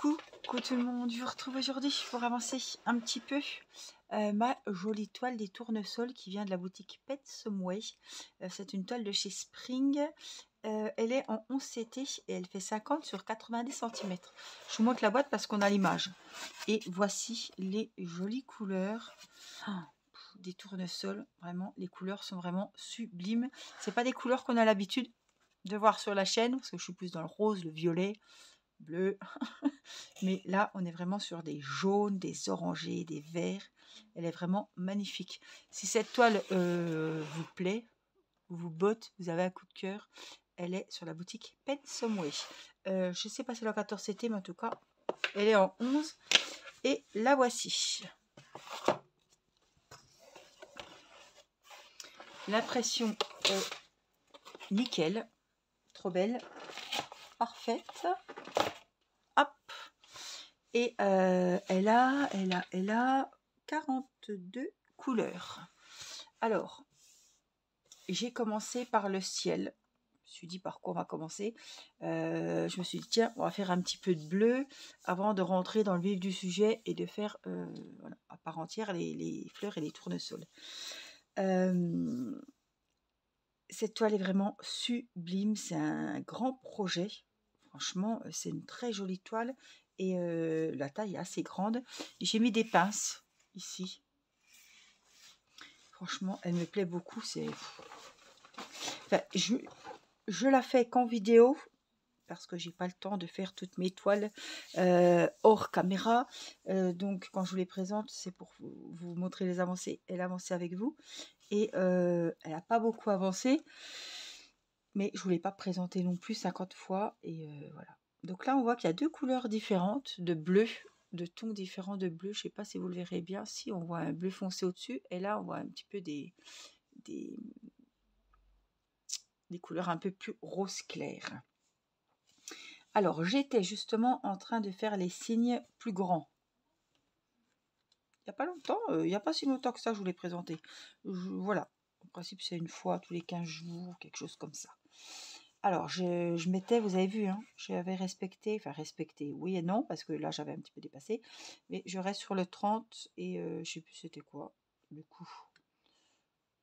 Coucou tout le monde, je vous retrouve aujourd'hui pour avancer un petit peu ma jolie toile des tournesols qui vient de la boutique Pet Someway. C'est une toile de chez Spring, elle est en 11 CT et elle fait 50 sur 90 cm. Je vous montre la boîte parce qu'on a l'image. Et voici les jolies couleurs. Des tournesols, vraiment, les couleurs sont vraiment sublimes. C'est pas des couleurs qu'on a l'habitude de voir sur la chaîne, parce que je suis plus dans le rose, le violet, bleu. Mais là, on est vraiment sur des jaunes, des orangés, des verts. Elle est vraiment magnifique. Si cette toile vous plaît, vous botte, vous avez un coup de cœur, elle est sur la boutique Pet Someway. Je ne sais pas si elle est en 14 CT, mais en tout cas, elle est en 11. Et la voici. L'impression est nickel. Trop belle. Parfaite. Hop. Et elle a 42 couleurs. Alors, j'ai commencé par le ciel. Je me suis dit par quoi on va commencer. Je me suis dit tiens, on va faire un petit peu de bleu avant de rentrer dans le vif du sujet et de faire voilà, à part entière les fleurs et les tournesols. Cette toile est vraiment sublime. C'est un grand projet. Franchement, c'est une très jolie toile et la taille est assez grande. J'ai mis des pinces ici. Franchement, elle me plaît beaucoup. C'est, enfin, je la fais qu'en vidéo parce que j'ai pas le temps de faire toutes mes toiles hors caméra. Donc, quand je vous les présente, c'est pour vous montrer les avancées et l'avancer avec vous. Et elle n'a pas beaucoup avancé, mais je ne voulais pas présenter non plus 50 fois. Et voilà. Donc là, on voit qu'il y a deux couleurs différentes de bleu, de tons différents de bleu. Je ne sais pas si vous le verrez bien. Si, on voit un bleu foncé au-dessus. Et là, on voit un petit peu des couleurs un peu plus rose clair. Alors, j'étais justement en train de faire les signes plus grands. Il n'y a pas longtemps, il n'y a pas si longtemps que ça, je vous l'ai présenté. Voilà, en principe, c'est une fois tous les 15 jours, quelque chose comme ça. Alors, je m'étais, vous avez vu, hein, j'avais respecté, oui et non, parce que là, j'avais un petit peu dépassé. Mais je reste sur le 30 et je ne sais plus c'était quoi, du coup.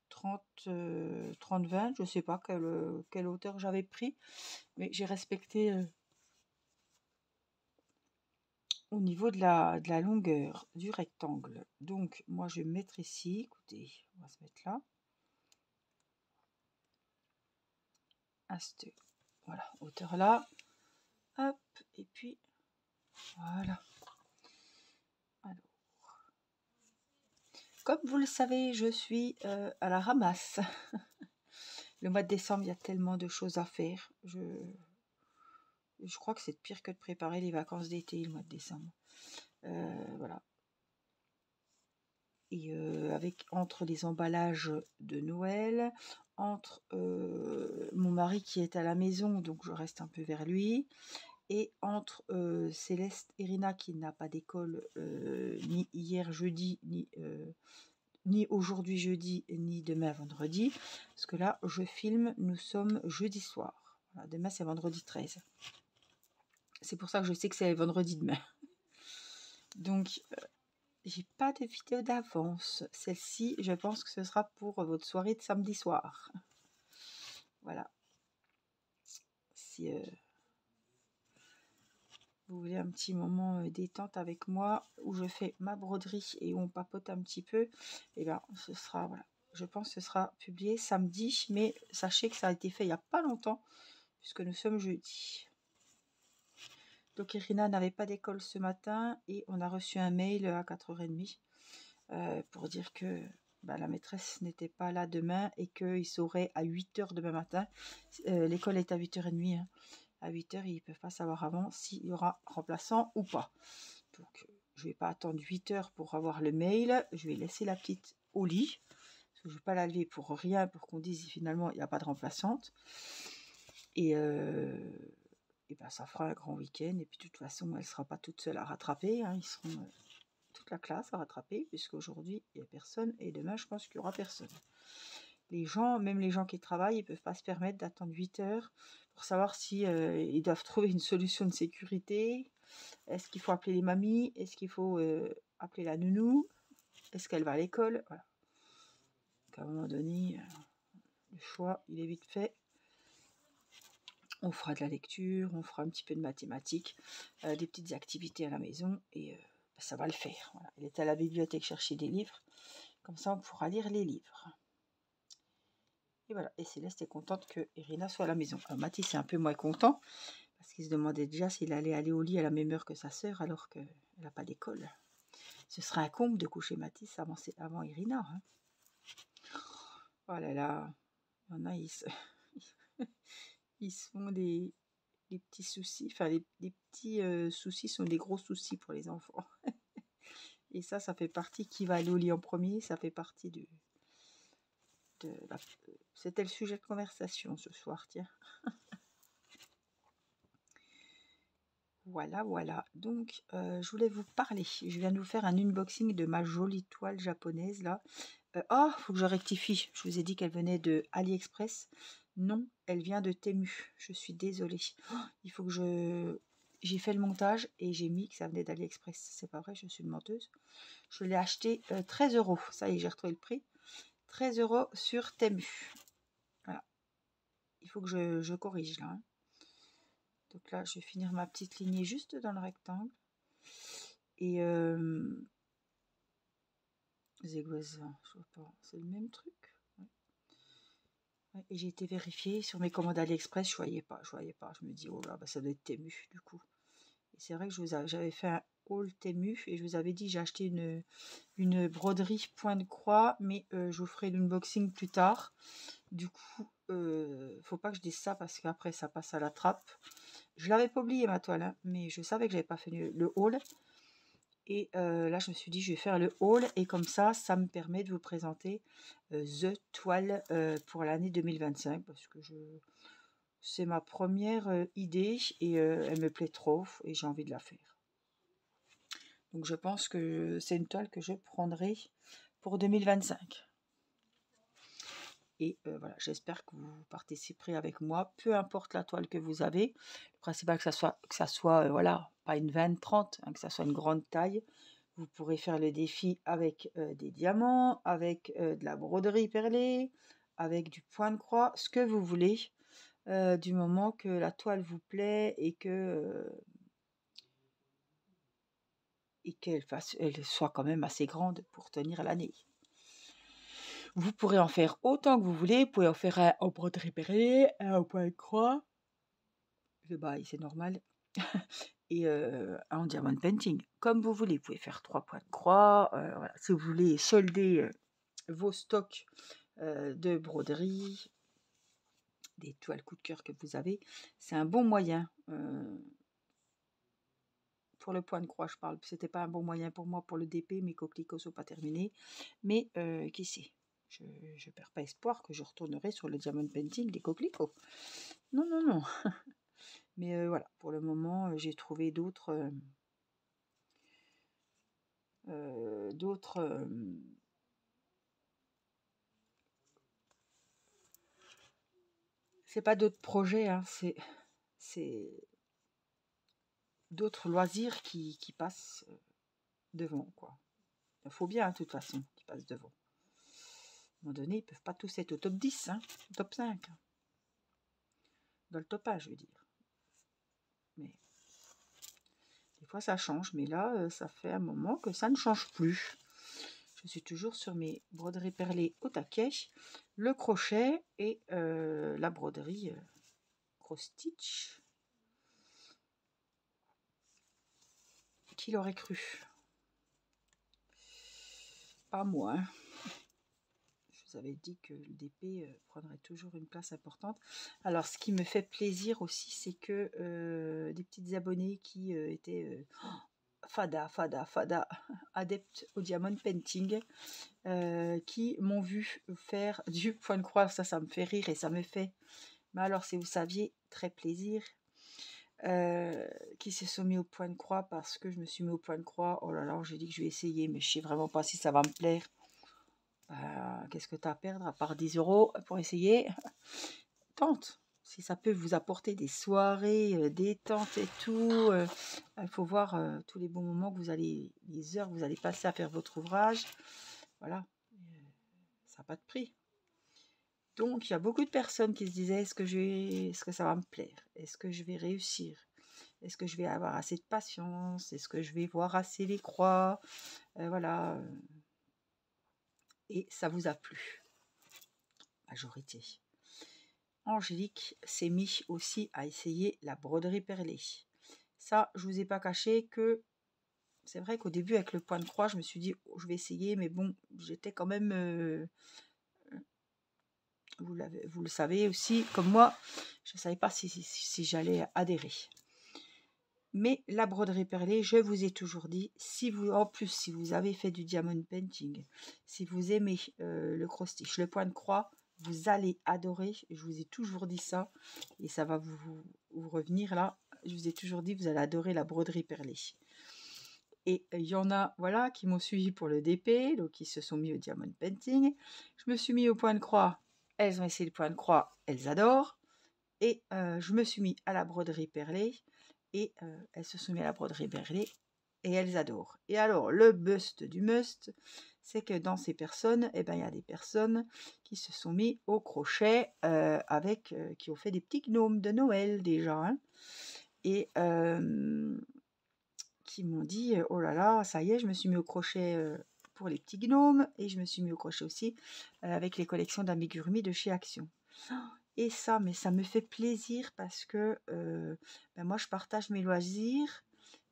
30-20, je ne sais pas quelle hauteur j'avais pris, mais j'ai respecté au niveau de la longueur du rectangle. Donc, moi, je vais me mettre ici. Écoutez, on va se mettre là. À cette voilà, hauteur là. Hop, et puis, voilà. Alors, comme vous le savez, je suis à la ramasse. Le mois de décembre, il y a tellement de choses à faire. Je crois que c'est pire que de préparer les vacances d'été, le mois de décembre. Voilà. Et avec entre les emballages de Noël, entre mon mari qui est à la maison, donc je reste un peu vers lui, et entre Céleste et Rina qui n'a pas d'école ni hier jeudi, ni aujourd'hui jeudi, ni demain vendredi, parce que là je filme, nous sommes jeudi soir. Voilà, demain c'est vendredi 13. C'est pour ça que je sais que c'est vendredi demain. Donc j'ai pas de vidéo d'avance. Celle-ci, je pense que ce sera pour votre soirée de samedi soir. Voilà. Si vous voulez un petit moment détente avec moi, où je fais ma broderie et où on papote un petit peu, et bien ce sera, voilà. Je pense que ce sera publié samedi, mais sachez que ça a été fait il n'y a pas longtemps, puisque nous sommes jeudi. Donc Irina n'avait pas d'école ce matin et on a reçu un mail à 4h30 pour dire que la maîtresse n'était pas là demain et qu'il saurait à 8h demain matin. L'école est à 8h30. Hein. À 8h, ils ne peuvent pas savoir avant s'il y aura remplaçant ou pas. Donc, je ne vais pas attendre 8h pour avoir le mail. Je vais laisser la petite au lit. Parce que je ne vais pas la lever pour rien, pour qu'on dise finalement il n'y a pas de remplaçante. Et ça fera un grand week-end. Et puis de toute façon, elle ne sera pas toute seule à rattraper. Hein. Ils seront toute la classe à rattraper, puisqu'aujourd'hui, il n'y a personne. Et demain, je pense qu'il n'y aura personne. Les gens, même les gens qui travaillent, ils ne peuvent pas se permettre d'attendre 8h pour savoir si ils doivent trouver une solution de sécurité. Est-ce qu'il faut appeler les mamies? Est-ce qu'il faut appeler la nounou? Est-ce qu'elle va à l'école? Voilà. Donc, à un moment donné, le choix, il est vite fait. On fera de la lecture, on fera un petit peu de mathématiques, des petites activités à la maison, et ça va le faire. Voilà. Il est à la bibliothèque chercher des livres, comme ça on pourra lire les livres. Et voilà, et Céleste est contente que Irina soit à la maison. Alors Mathis est un peu moins content, parce qu'il se demandait déjà s'il allait aller au lit à la même heure que sa sœur, alors qu'elle n'a pas d'école. Ce serait un comble de coucher Mathis avant Irina. Hein. Oh là là, il y en a, ils se font des petits soucis, enfin les petits soucis sont des gros soucis pour les enfants. Et ça fait partie qui va aller au lit en premier, ça fait partie C'était le sujet de conversation ce soir, tiens. Voilà, voilà. Donc, je voulais vous parler. Je viens de vous faire un unboxing de ma jolie toile japonaise, là. Faut que je rectifie. Je vous ai dit qu'elle venait de AliExpress. Non, elle vient de Temu. Je suis désolée. Il faut que j'ai fait le montage et j'ai mis que ça venait d'AliExpress. C'est pas vrai, je suis une menteuse. Je l'ai acheté 13 €. Ça y est, j'ai retrouvé le prix. 13 € sur Temu. Voilà. Il faut que je corrige là. Hein. Donc là, je vais finir ma petite lignée juste dans le rectangle. Et c'est quoi ça? Je vois pas. C'est le même truc. Ouais. Ouais, et j'ai été vérifier sur mes commandes AliExpress, je voyais pas. Je me dis, oh là, bah, ça doit être Temu du coup. Et c'est vrai que j'avais fait un haul Temu et je vous avais dit j'ai acheté une broderie point de croix, mais je vous ferai l'unboxing plus tard. Du coup, faut pas que je dise ça parce qu'après ça passe à la trappe. Je l'avais pas oublié ma toile, hein, mais je savais que j'avais pas fait le haul. Et là, je me suis dit, je vais faire le haul et comme ça me permet de vous présenter The Toile pour l'année 2025 parce que c'est ma première idée et elle me plaît trop et j'ai envie de la faire. Donc, je pense que c'est une toile que je prendrai pour 2025. Et voilà, j'espère que vous participerez avec moi, peu importe la toile que vous avez. Le principal que ça soit voilà, pas une 20-30, hein, que ça soit une grande taille. Vous pourrez faire le défi avec des diamants, avec de la broderie perlée, avec du point de croix, ce que vous voulez, du moment que la toile vous plaît et qu'elle soit quand même assez grande pour tenir l'année. Vous pourrez en faire autant que vous voulez. Vous pouvez en faire un en broderie perlée, un au point de croix. Le bail, c'est normal. Et un en diamond painting. Comme vous voulez. Vous pouvez faire 3 points de croix. Voilà. Si vous voulez solder vos stocks de broderie, des toiles coup de cœur que vous avez, c'est un bon moyen. Pour le point de croix, je parle. C'était pas un bon moyen pour moi pour le DP. Mes coquelicots sont pas terminés. Mais qui sait? Je ne perds pas espoir que je retournerai sur le diamond painting des coquelicots. Non, non, non. Mais voilà, pour le moment, j'ai trouvé d'autres... c'est pas d'autres projets, hein, c'est d'autres loisirs qui passent devant, quoi. Il faut bien, hein, de toute façon, qu'ils passent devant. À un moment donné, ils peuvent pas tous être au top 10, hein, au top 5. Dans le top 1, je veux dire. Mais des fois, ça change. Mais là, ça fait un moment que ça ne change plus. Je suis toujours sur mes broderies perlées au taquet, le crochet et la broderie cross stitch. Qui l'aurait cru? Pas moi. Hein. Je vous avais dit que le DP prendrait toujours une place importante. Alors, ce qui me fait plaisir aussi, c'est que des petites abonnées qui étaient fada, adeptes au diamond painting, qui m'ont vu faire du point de croix. Ça me fait rire et ça me fait, mais alors si vous saviez, très plaisir. Qui se sont mis au point de croix parce que je me suis mis au point de croix. Oh là là, j'ai dit que je vais essayer, mais je sais vraiment pas si ça va me plaire. Qu'est-ce que tu as à perdre à part 10 € pour essayer? Tente. si ça peut vous apporter des soirées détente et tout, il faut voir tous les bons moments que vous allez, les heures que vous allez passer à faire votre ouvrage. Voilà, ça n'a pas de prix. Donc, il y a beaucoup de personnes qui se disaient, est-ce que ça va me plaire? Est-ce que je vais réussir? Est-ce que je vais avoir assez de patience? Est-ce que je vais voir assez les croix? Voilà. Et ça vous a plu, majorité. Angélique s'est mis aussi à essayer la broderie perlée. Ça, je vous ai pas caché que c'est vrai qu'au début, avec le point de croix, je me suis dit, oh, je vais essayer, mais bon, j'étais quand même, vous le savez aussi, comme moi, je ne savais pas si j'allais adhérer. Mais la broderie perlée, je vous ai toujours dit, si vous avez fait du diamond painting, si vous aimez le cross-stitch, le point de croix, vous allez adorer. Je vous ai toujours dit ça, et ça va vous revenir là. Je vous ai toujours dit, vous allez adorer la broderie perlée. Et il y en a, voilà, qui m'ont suivi pour le DP, donc qui se sont mis au diamond painting. Je me suis mis au point de croix. Elles ont essayé le point de croix, elles adorent. Et je me suis mis à la broderie perlée. Et elles se sont mis à la broderie perlée. Et elles adorent. Et alors, le must du must, c'est que dans ces personnes, eh ben, il y a des personnes qui se sont mis au crochet qui ont fait des petits gnomes de Noël déjà. Hein, et qui m'ont dit, oh là là, ça y est, je me suis mis au crochet pour les petits gnomes. Et je me suis mis au crochet aussi avec les collections d'amigurumi de chez Action. Et ça, mais ça me fait plaisir parce que ben moi, je partage mes loisirs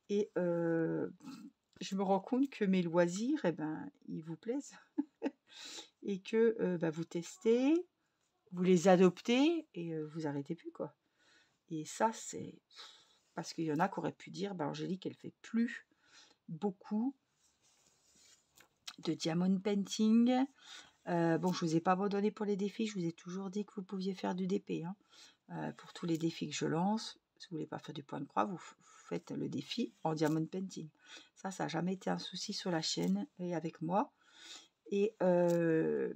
et je me rends compte que mes loisirs, eh ben, ils vous plaisent et que ben, vous testez, vous les adoptez et vous arrêtez plus, quoi. Et ça, c'est parce qu'il y en a qui auraient pu dire, ben, Angélique, elle fait plus beaucoup de diamond painting. Bon, je vous ai pas abandonné pour les défis, je vous ai toujours dit que vous pouviez faire du DP. Hein. Pour tous les défis que je lance, si vous voulez pas faire du point de croix, vous faites le défi en diamond painting. Ça n'a jamais été un souci sur la chaîne et avec moi. Et je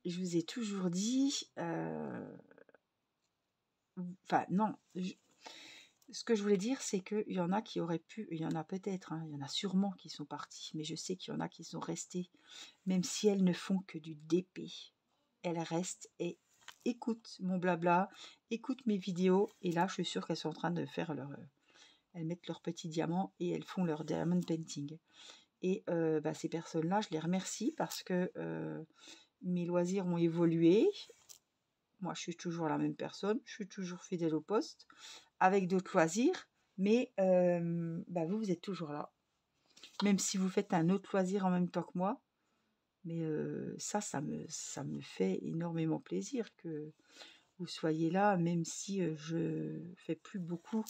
vous ai toujours dit, enfin non, ce que je voulais dire, c'est qu'il y en a qui auraient pu, il y en a peut-être, hein, il y en a sûrement qui sont partis, mais je sais qu'il y en a qui sont restés, même si elles ne font que du DP. Elles restent et écoutent mon blabla, écoutent mes vidéos, et là, je suis sûre qu'elles sont en train de faire elles mettent leurs petits diamants et elles font leur diamond painting. Et bah, ces personnes-là, je les remercie parce que mes loisirs ont évolué. Moi, je suis toujours la même personne, je suis toujours fidèle au poste, avec d'autres loisirs, mais bah, vous êtes toujours là. Même si vous faites un autre loisir en même temps que moi, mais ça me fait énormément plaisir que vous soyez là, même si je fais plus beaucoup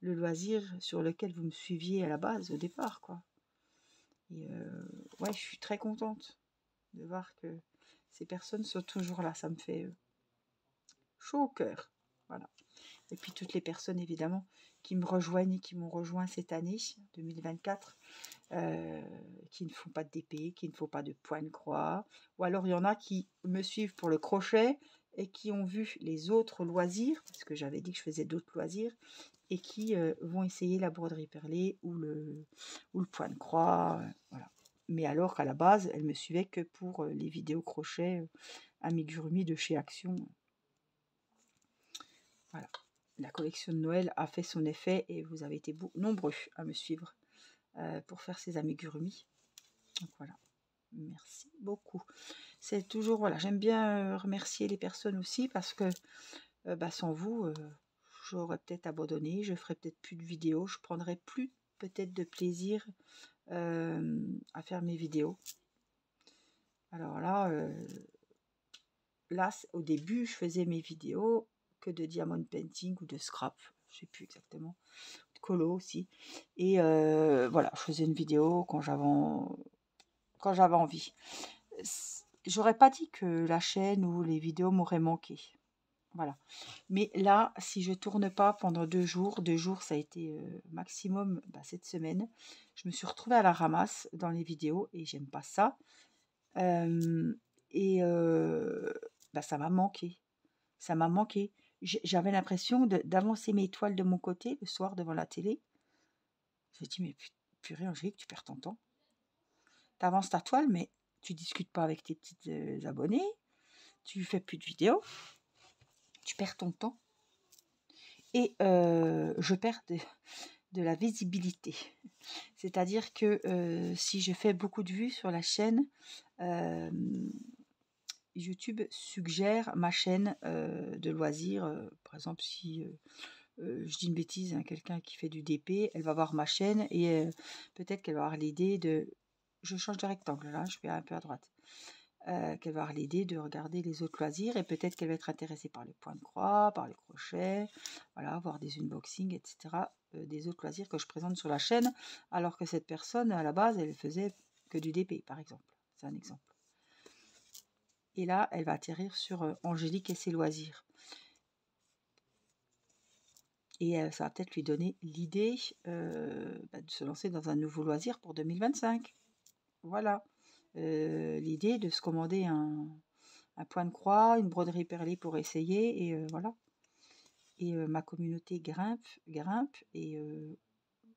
le loisir sur lequel vous me suiviez à la base, au départ, quoi. Et ouais, je suis très contente de voir que ces personnes sont toujours là. Ça me fait chaud au cœur. Voilà. Et puis toutes les personnes, évidemment, qui me rejoignent et qui m'ont rejoint cette année, 2024, qui ne font pas de DP, qui ne font pas de point de croix. Ou alors, il y en a qui me suivent pour le crochet et qui ont vu les autres loisirs, parce que j'avais dit que je faisais d'autres loisirs, et qui vont essayer la broderie perlée ou le point de croix. Voilà. Mais alors qu'à la base, elles me suivaient que pour les vidéos crochet amigurumi de chez Action. Voilà. La collection de Noël a fait son effet et vous avez été nombreux à me suivre pour faire ces amigurumi. Donc voilà, merci beaucoup. C'est toujours, voilà, j'aime bien remercier les personnes aussi parce que bah, sans vous, j'aurais peut-être abandonné, je ferais peut-être plus de vidéos, je prendrais plus peut-être de plaisir à faire mes vidéos. Alors là, au début, je faisais mes vidéos que de diamond painting ou de scrap, je sais plus exactement, de colo aussi. Et voilà, je faisais une vidéo quand j'avais envie. J'aurais pas dit que la chaîne ou les vidéos m'auraient manqué. Voilà. Mais là, si je tourne pas pendant 2 jours, ça a été maximum cette semaine, je me suis retrouvée à la ramasse dans les vidéos et j'aime pas ça. Et ça m'a manqué. Ça m'a manqué. j'avais l'impression d'avancer mes toiles de mon côté le soir devant la télé. J'ai dit, mais purée, Angélique, tu perds ton temps. Tu avances ta toile, mais tu discutes pas avec tes petites abonnés, tu fais plus de vidéos, tu perds ton temps. Et je perds de la visibilité. C'est-à-dire que si je fais beaucoup de vues sur la chaîne, YouTube suggère ma chaîne de loisirs. Par exemple, si je dis une bêtise, hein, quelqu'un qui fait du DP, elle va voir ma chaîne et peut-être qu'elle va avoir l'idée de... Je change de rectangle là, je vais un peu à droite. Qu'elle va avoir l'idée de regarder les autres loisirs et peut-être qu'elle va être intéressée par le point de croix, par les crochets, voilà, voir des unboxings, etc. Des autres loisirs que je présente sur la chaîne, alors que cette personne, à la base, elle faisait que du DP, par exemple. C'est un exemple. Et là, elle va atterrir sur Angélique et ses loisirs. Et ça va peut-être lui donner l'idée de se lancer dans un nouveau loisir pour 2025. Voilà. L'idée de se commander un point de croix, une broderie perlée pour essayer. Et voilà. Et ma communauté grimpe. Et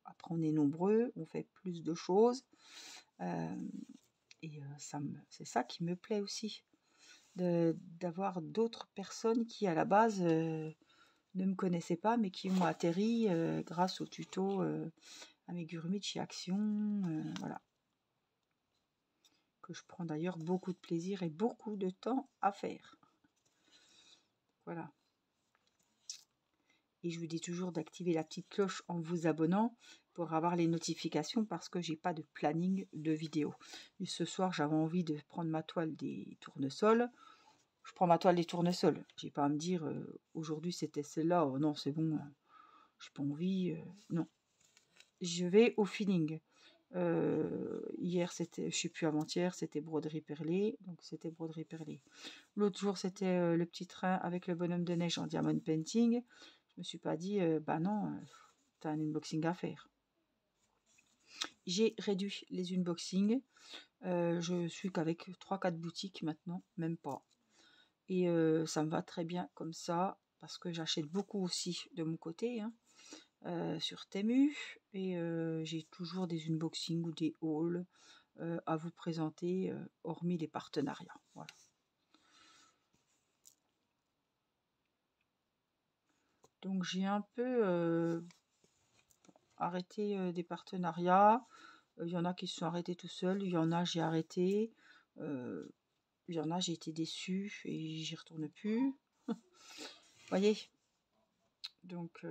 après, on est nombreux, on fait plus de choses. Et c'est ça qui me plaît aussi. D'avoir d'autres personnes qui, à la base... ne me connaissaient pas, mais qui ont atterri grâce au tuto Amigurumi de chez Action, voilà. Que je prends d'ailleurs beaucoup de plaisir et beaucoup de temps à faire. Voilà. Et je vous dis toujours d'activer la petite cloche en vous abonnant pour avoir les notifications parce que j'ai pas de planning de vidéo. Et ce soir, j'avais envie de prendre ma toile des tournesols. Je prends ma toile des tournesols. J'ai pas à me dire aujourd'hui c'était celle-là. Oh non, c'est bon. J'ai pas envie. Non. Je vais au feeling. Hier, c'était, je sais plus, avant-hier, c'était broderie perlée. Donc, c'était broderie perlée. L'autre jour, c'était le petit train avec le bonhomme de neige en diamond painting. Je me suis pas dit, bah non, t'as un unboxing à faire. J'ai réduit les unboxings. Je suis qu'avec 3-4 boutiques maintenant, même pas. Et ça me va très bien comme ça, parce que j'achète beaucoup aussi de mon côté, hein. Sur Temu et j'ai toujours des unboxings ou des hauls à vous présenter hormis les partenariats. Voilà. Donc j'ai un peu arrêté des partenariats. Il y en a qui se sont arrêtés tout seuls, il y en a j'ai arrêté, il y en a j'ai été déçue et j'y retourne plus. Voyez, donc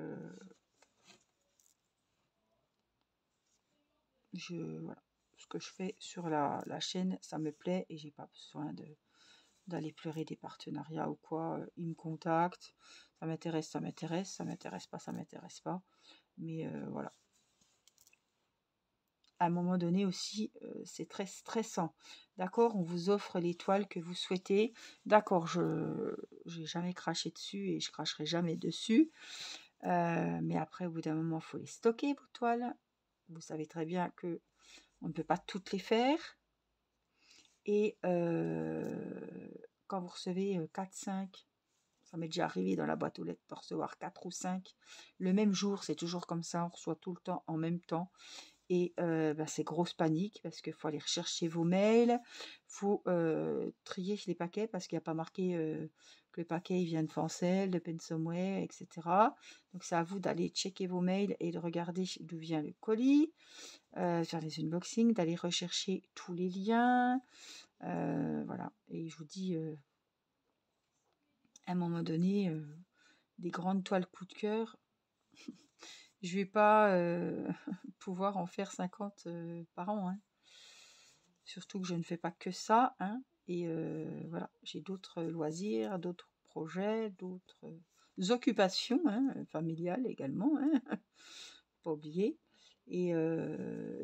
voilà, ce que je fais sur la chaîne, ça me plaît et j'ai pas besoin d'aller pleurer des partenariats ou quoi. Ils me contactent, ça m'intéresse, ça m'intéresse pas, ça m'intéresse pas. Mais voilà. À un moment donné aussi, c'est très stressant. D'accord, on vous offre les toiles que vous souhaitez. D'accord, je n'ai jamais craché dessus et je cracherai jamais dessus. Mais après, au bout d'un moment, il faut les stocker, vos toiles. Vous savez très bien que on ne peut pas toutes les faire. Et quand vous recevez 4-5, ça m'est déjà arrivé dans la boîte aux lettres de recevoir 4 ou 5 le même jour, c'est toujours comme ça, on reçoit tout le temps en même temps. Et c'est grosse panique parce qu'il faut aller rechercher vos mails, il faut trier les paquets parce qu'il n'y a pas marqué que le paquet il vient de Fancel, de Pensomeway, etc. Donc c'est à vous d'aller checker vos mails et de regarder d'où vient le colis, faire les unboxings, d'aller rechercher tous les liens. Voilà. Et je vous dis, à un moment donné, des grandes toiles coup de cœur, je vais pas pouvoir en faire 50 par an, hein. Surtout que je ne fais pas que ça, hein. Et voilà, j'ai d'autres loisirs, d'autres projets, d'autres occupations, hein, familiales également, hein. Pas oublier. Et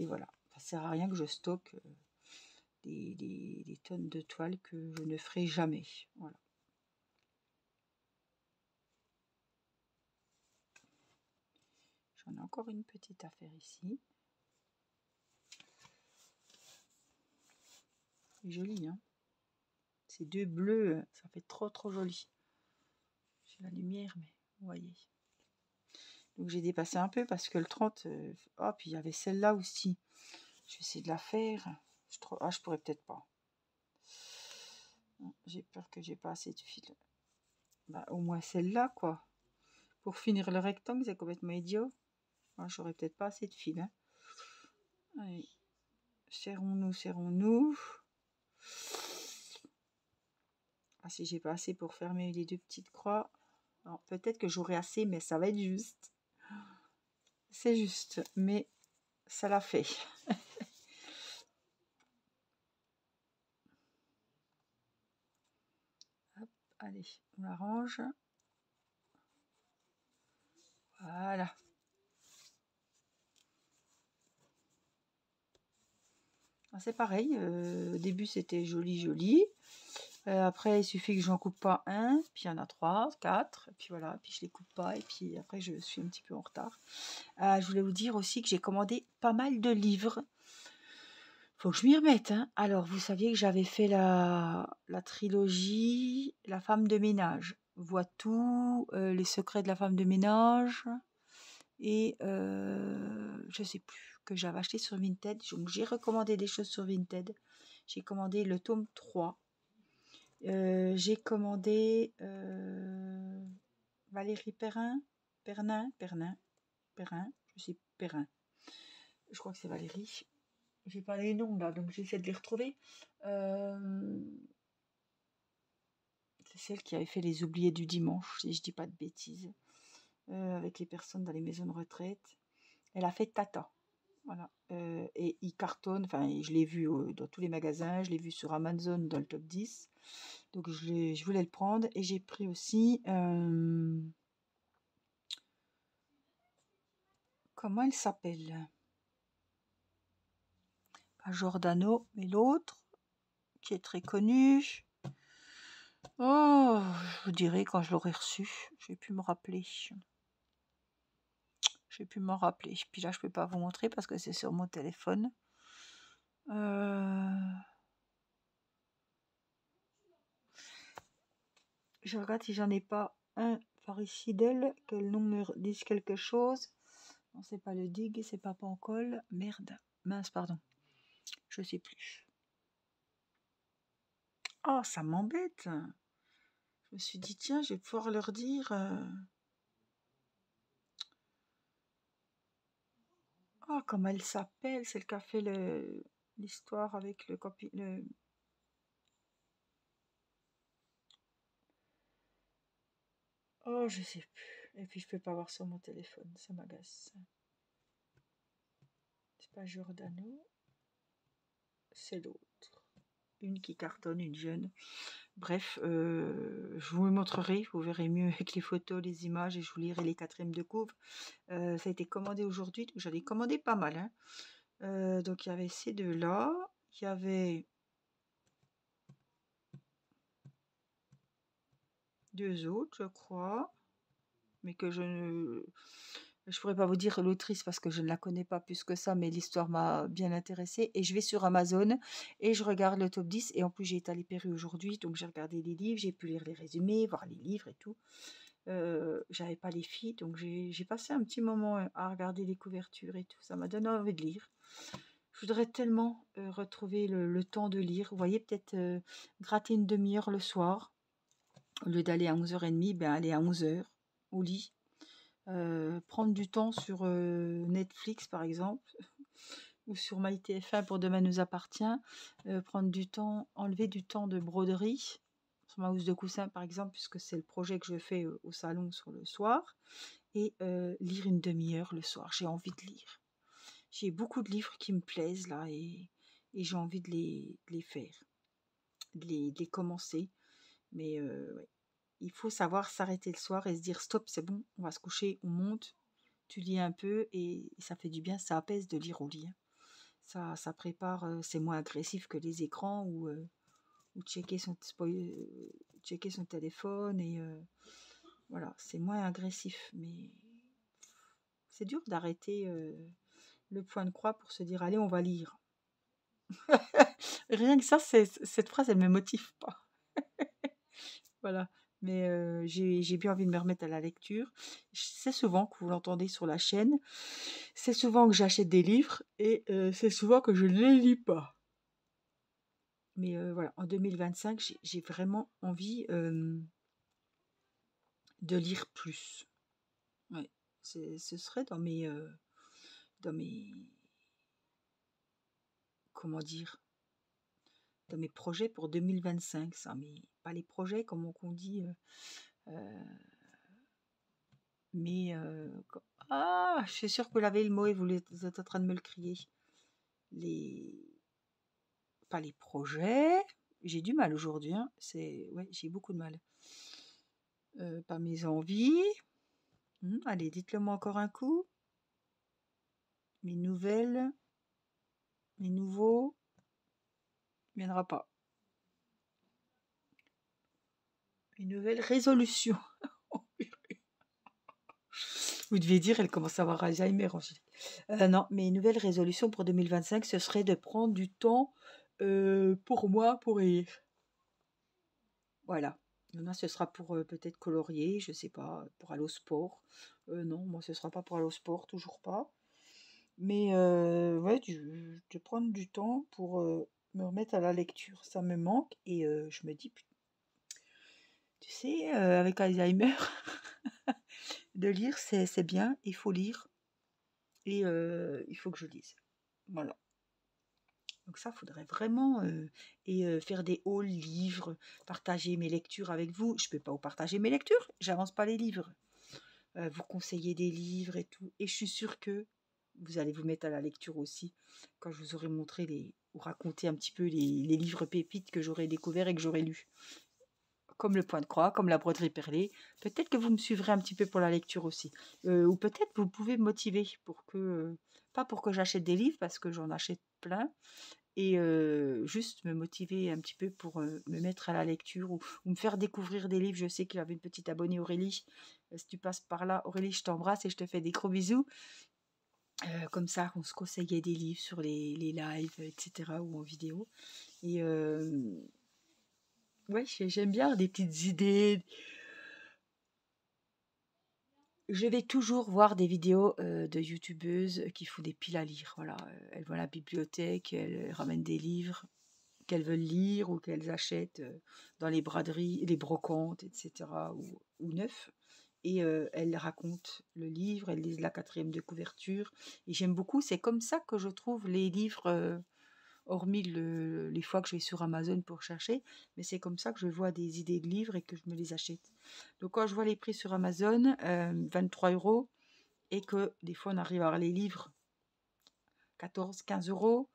voilà, ça sert à rien que je stocke des tonnes de toiles que je ne ferai jamais. Voilà. J'en ai encore une petite affaire ici. Joli, hein. Ces deux bleus, ça fait trop joli. J'ai la lumière, mais vous voyez. Donc j'ai dépassé un peu parce que le 30... oh, puis il y avait celle-là aussi. Je vais essayer de la faire. Je pourrais peut-être pas. J'ai peur que j'ai pas assez de fil. Bah, au moins celle-là, quoi. Pour finir le rectangle, c'est complètement idiot. Moi, j'aurais peut-être pas assez de fil. Hein. Allez. Serrons-nous, serrons-nous. Ah, si j'ai pas assez pour fermer les deux petites croix. Alors, peut-être que j'aurai assez, mais ça va être juste. C'est juste, mais ça l'a fait. Hop, allez, on l'arrange. Voilà. C'est pareil, au début c'était joli joli. Après il suffit que j'en coupe pas un, puis il y en a 3, 4, et puis voilà, puis je les coupe pas, et puis après je suis un petit peu en retard. Je voulais vous dire aussi que j'ai commandé pas mal de livres. Faut que je m'y remette. Hein. Alors vous saviez que j'avais fait la trilogie La femme de ménage. Vois tout, les secrets de la femme de ménage, et je sais plus, que j'avais acheté sur Vinted. Donc j'ai recommandé des choses sur Vinted. J'ai commandé le tome 3. J'ai commandé Valérie Perrin, je sais, Perrin. Je crois que c'est Valérie. J'ai pas les noms là, donc j'essaie de les retrouver. C'est celle qui avait fait Les Oubliés du dimanche, si je dis pas de bêtises, avec les personnes dans les maisons de retraite. Elle a fait Tata. Voilà. Et il cartonne, enfin, je l'ai vu dans tous les magasins, je l'ai vu sur Amazon dans le top 10. Donc je voulais le prendre, et j'ai pris aussi comment elle s'appelle? Pas Giordano, mais l'autre qui est très connu. Oh, je vous dirai quand je l'aurai reçu. Je vais plus me rappeler. Je vais plus m'en rappeler. Puis là, je peux pas vous montrer parce que c'est sur mon téléphone. Je regarde si j'en ai pas un par ici d'elle, que le nom me dise quelque chose. Non, c'est pas le Dig, c'est pas Pancol. Merde. Mince, pardon. Je sais plus. Oh, ça m'embête. Je me suis dit, tiens, je vais pouvoir leur dire. Oh, comment elle s'appelle, celle qui a fait l'histoire avec le copie. Oh, je sais plus. Et puis je peux pas voir sur mon téléphone, ça m'agace. C'est pas Giordano, c'est l'autre. Une qui cartonne, une jeune. Bref, je vous le montrerai, vous verrez mieux avec les photos, les images, et je vous lirai les quatrièmes de couve. Ça a été commandé aujourd'hui, donc j'en ai commandé pas mal. Hein. Donc il y avait ces deux-là, il y avait deux autres, je crois, mais que je ne pourrais pas vous dire l'autrice parce que je ne la connais pas plus que ça, mais l'histoire m'a bien intéressée. Et je vais sur Amazon et je regarde le top 10. Et en plus, j'ai été à l'Hyper aujourd'hui, donc j'ai regardé les livres, j'ai pu lire les résumés, voir les livres et tout. J'avais pas les filles, donc j'ai passé un petit moment à regarder les couvertures et tout. Ça m'a donné envie de lire. Je voudrais tellement retrouver le temps de lire. Vous voyez, peut-être gratter une demi-heure le soir. Au lieu d'aller à 11h30, ben aller à 11h au lit. Prendre du temps sur Netflix par exemple, ou sur MyTF1 pour Demain nous appartient. Prendre du temps, enlever du temps de broderie sur ma housse de coussin par exemple, puisque c'est le projet que je fais au salon sur le soir, et lire une demi-heure le soir. J'ai envie de lire. J'ai beaucoup de livres qui me plaisent là, et j'ai envie de les faire, de les commencer. Mais ouais. Il faut savoir s'arrêter le soir et se dire stop, c'est bon, on va se coucher, on monte, tu lis un peu, et ça fait du bien, ça apaise de lire au lit. Ça prépare, c'est moins agressif que les écrans ou checker checker son téléphone, et voilà, c'est moins agressif. Mais c'est dur d'arrêter le point de croix pour se dire allez, on va lire. Rien que ça, cette phrase, elle me motive pas. Voilà. Mais j'ai bien envie de me remettre à la lecture. C'est souvent que vous l'entendez sur la chaîne. C'est souvent que j'achète des livres et c'est souvent que je ne les lis pas. Mais voilà, en 2025, j'ai vraiment envie de lire plus. Ouais, ce serait dans mes, comment dire, dans mes projets pour 2025, ça, mais pas les projets, comme on dit, euh, mais ah, je suis sûre que vous l'avez le mot et vous êtes en train de me le crier. Les, pas les projets, j'ai du mal aujourd'hui, hein. Ouais, j'ai beaucoup de mal. Pas mes envies. Allez, dites-le moi encore un coup. Mes nouvelles, mes nouveaux, viendra pas. Mes nouvelles résolutions. Vous devez dire, elle commence à avoir Alzheimer. Non, mes nouvelles résolutions pour 2025, ce serait de prendre du temps pour moi, pour lire. Voilà. Il y en a, ce sera pour peut-être colorier, je sais pas, pour aller au sport. Non, moi, ce sera pas pour aller au sport, toujours pas. Mais ouais, de prendre du temps pour me remettre à la lecture, ça me manque. Et je me dis, tu sais, avec Alzheimer, de lire, c'est bien, il faut lire. Et il faut que je lise. Voilà. Donc ça, faudrait vraiment faire des hauls livres, partager mes lectures avec vous. Je peux pas vous partager mes lectures, j'avance pas les livres. Vous conseiller des livres et tout. Et je suis sûre que vous allez vous mettre à la lecture aussi quand je vous aurai montré ou raconté un petit peu les livres pépites que j'aurais découverts et que j'aurais lus. Comme le point de croix, comme la broderie perlée. Peut-être que vous me suivrez un petit peu pour la lecture aussi. Ou peut-être vous pouvez me motiver pour que, pas pour que j'achète des livres parce que j'en achète plein, et juste me motiver un petit peu pour me mettre à la lecture ou me faire découvrir des livres. Je sais qu'il y avait une petite abonnée, Aurélie. Si tu passes par là, Aurélie, je t'embrasse et je te fais des gros bisous. Comme ça, on se conseillait des livres sur les lives, etc. ou en vidéo. Et ouais, j'aime bien des petites idées. Je vais toujours voir des vidéos de youtubeuses qui font des piles à lire. Voilà, elles vont à la bibliothèque, elles ramènent des livres qu'elles veulent lire ou qu'elles achètent dans les braderies, les brocantes, etc. ou neufs. Et elles racontent le livre, elles lisent la 4e de couverture. Et j'aime beaucoup, c'est comme ça que je trouve les livres, hormis les fois que je vais sur Amazon pour chercher, mais c'est comme ça que je vois des idées de livres et que je me les achète. Donc quand je vois les prix sur Amazon, 23 €, et que des fois on arrive à avoir les livres 14, 15 €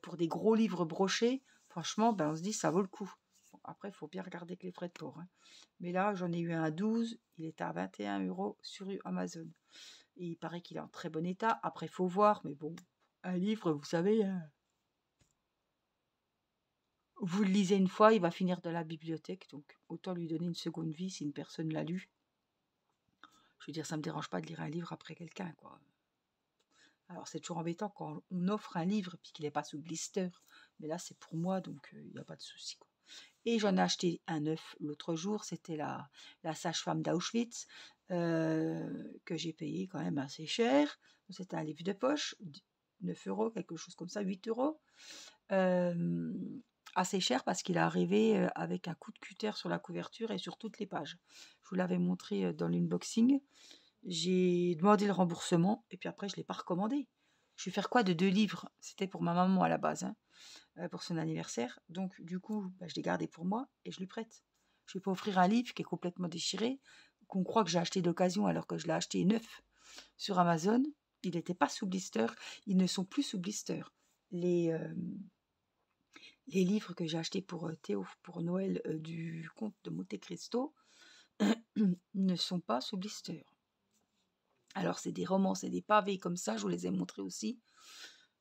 pour des gros livres brochés, franchement, ben, on se dit ça vaut le coup. Bon, après, il faut bien regarder que les frais de port, hein. Mais là, j'en ai eu un à 12, il était à 21 € sur Amazon. Et il paraît qu'il est en très bon état. Après, il faut voir, mais bon, un livre, vous savez, hein, vous le lisez une fois, il va finir dans la bibliothèque, donc autant lui donner une seconde vie si une personne l'a lu. Je veux dire, ça ne me dérange pas de lire un livre après quelqu'un, quoi. Alors, c'est toujours embêtant quand on offre un livre et qu'il n'est pas sous blister. Mais là, c'est pour moi, donc il n'y a pas de souci, quoi. Et j'en ai acheté un neuf l'autre jour. C'était la sage-femme d'Auschwitz, que j'ai payé quand même assez cher. C'était un livre de poche, 9 €, quelque chose comme ça, 8 €. Assez cher parce qu'il est arrivé avec un coup de cutter sur la couverture et sur toutes les pages. Je vous l'avais montré dans l'unboxing. J'ai demandé le remboursement et puis après je ne l'ai pas recommandé. Je vais faire quoi de 2 livres? C'était pour ma maman à la base, hein, pour son anniversaire. Donc du coup, bah, je l'ai gardé pour moi et je lui prête. Je ne vais pas offrir un livre qui est complètement déchiré, qu'on croit que j'ai acheté d'occasion alors que je l'ai acheté neuf sur Amazon. Il n'était pas sous blister. Ils ne sont plus sous blister. Les livres que j'ai achetés pour Théo, pour Noël, du Comte de Monte Cristo, ne sont pas sous blister. Alors, c'est des romans, c'est des pavés comme ça, je vous les ai montrés aussi.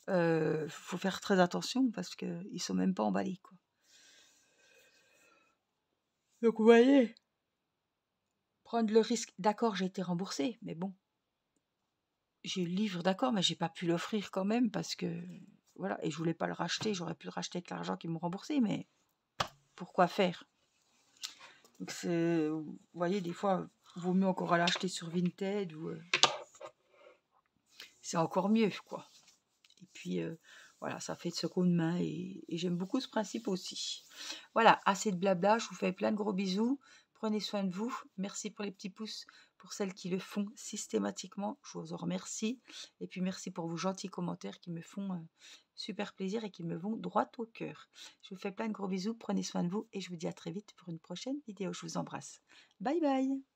Faut faire très attention parce qu'ils sont même pas emballés, quoi. Donc, vous voyez, prendre le risque. D'accord, j'ai été remboursée, mais bon, j'ai eu le livre, d'accord, mais j'ai pas pu l'offrir quand même parce que voilà, et je voulais pas le racheter. J'aurais pu le racheter avec l'argent qu'ils m'ont remboursé, mais pourquoi faire? Donc vous voyez, des fois, vaut mieux encore aller acheter sur Vinted ou c'est encore mieux, quoi. Et puis, voilà, ça fait de seconde main et j'aime beaucoup ce principe aussi. Voilà, assez de blabla, je vous fais plein de gros bisous. Prenez soin de vous. Merci pour les petits pouces pour celles qui le font systématiquement. Je vous en remercie. Et puis, merci pour vos gentils commentaires qui me font super plaisir et qui me vont droit au cœur. Je vous fais plein de gros bisous. Prenez soin de vous et je vous dis à très vite pour une prochaine vidéo. Je vous embrasse. Bye bye.